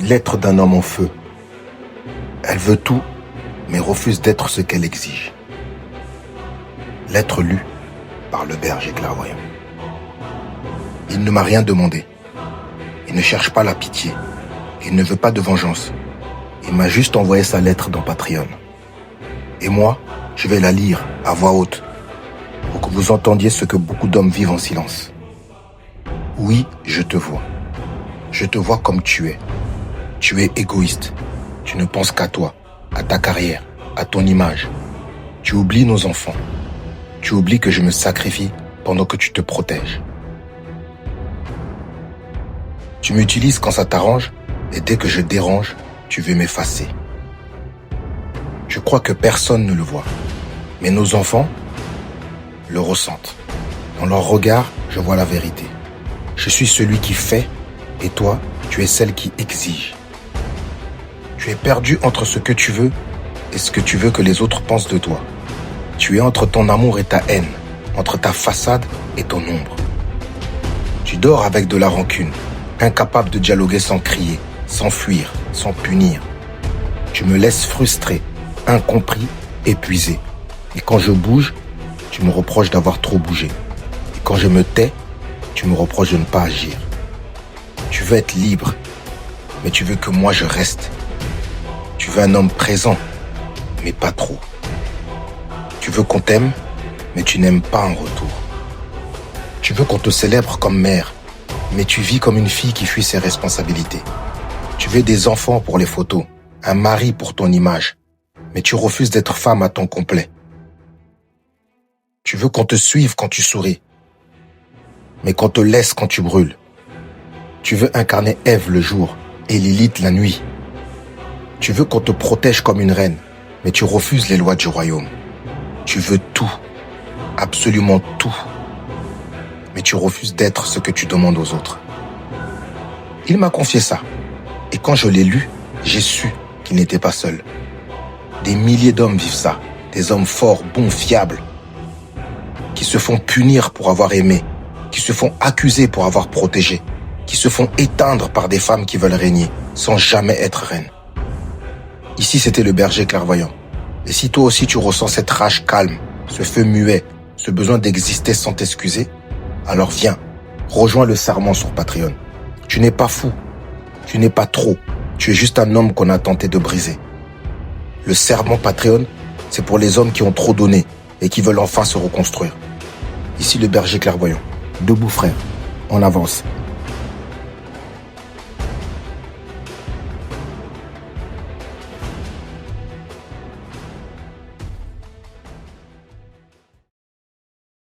Lettre d'un homme en feu. Elle veut tout, mais refuse d'être ce qu'elle exige. Lettre lue par le berger clairvoyant. Il ne m'a rien demandé. Il ne cherche pas la pitié. Il ne veut pas de vengeance. Il m'a juste envoyé sa lettre dans Patreon. Et moi, je vais la lire à voix haute pour que vous entendiez ce que beaucoup d'hommes vivent en silence. Oui, je te vois. Je te vois comme tu es. Tu es égoïste. Tu ne penses qu'à toi, à ta carrière, à ton image. Tu oublies nos enfants. Tu oublies que je me sacrifie pendant que tu te protèges. Tu m'utilises quand ça t'arrange et dès que je dérange, tu veux m'effacer. Je crois que personne ne le voit. Mais nos enfants le ressentent. Dans leur regard, je vois la vérité. Je suis celui qui fait et toi, tu es celle qui exige. Tu es perdu entre ce que tu veux et ce que tu veux que les autres pensent de toi. Tu es entre ton amour et ta haine, entre ta façade et ton ombre. Tu dors avec de la rancune, incapable de dialoguer sans crier, sans fuir, sans punir. Tu me laisses frustré, incompris, épuisé. Et quand je bouge, tu me reproches d'avoir trop bougé. Et quand je me tais, tu me reproches de ne pas agir. Tu veux être libre, mais tu veux que moi je reste. Tu veux un homme présent, mais pas trop. Tu veux qu'on t'aime, mais tu n'aimes pas en retour. Tu veux qu'on te célèbre comme mère, mais tu vis comme une fille qui fuit ses responsabilités. Tu veux des enfants pour les photos, un mari pour ton image, mais tu refuses d'être femme à temps complet. Tu veux qu'on te suive quand tu souris, mais qu'on te laisse quand tu brûles. Tu veux incarner Ève le jour et Lilith la nuit. Tu veux qu'on te protège comme une reine, mais tu refuses les lois du royaume. Tu veux tout, absolument tout, mais tu refuses d'être ce que tu demandes aux autres. Il m'a confié ça, et quand je l'ai lu, j'ai su qu'il n'était pas seul. Des milliers d'hommes vivent ça, des hommes forts, bons, fiables, qui se font punir pour avoir aimé, qui se font accuser pour avoir protégé, qui se font éteindre par des femmes qui veulent régner, sans jamais être reines. Ici, c'était le berger clairvoyant. Et si toi aussi tu ressens cette rage calme, ce feu muet, ce besoin d'exister sans t'excuser, alors viens, rejoins le serment sur Patreon. Tu n'es pas fou, tu n'es pas trop, tu es juste un homme qu'on a tenté de briser. Le serment Patreon, c'est pour les hommes qui ont trop donné et qui veulent enfin se reconstruire. Ici le berger clairvoyant. Debout frère, on avance.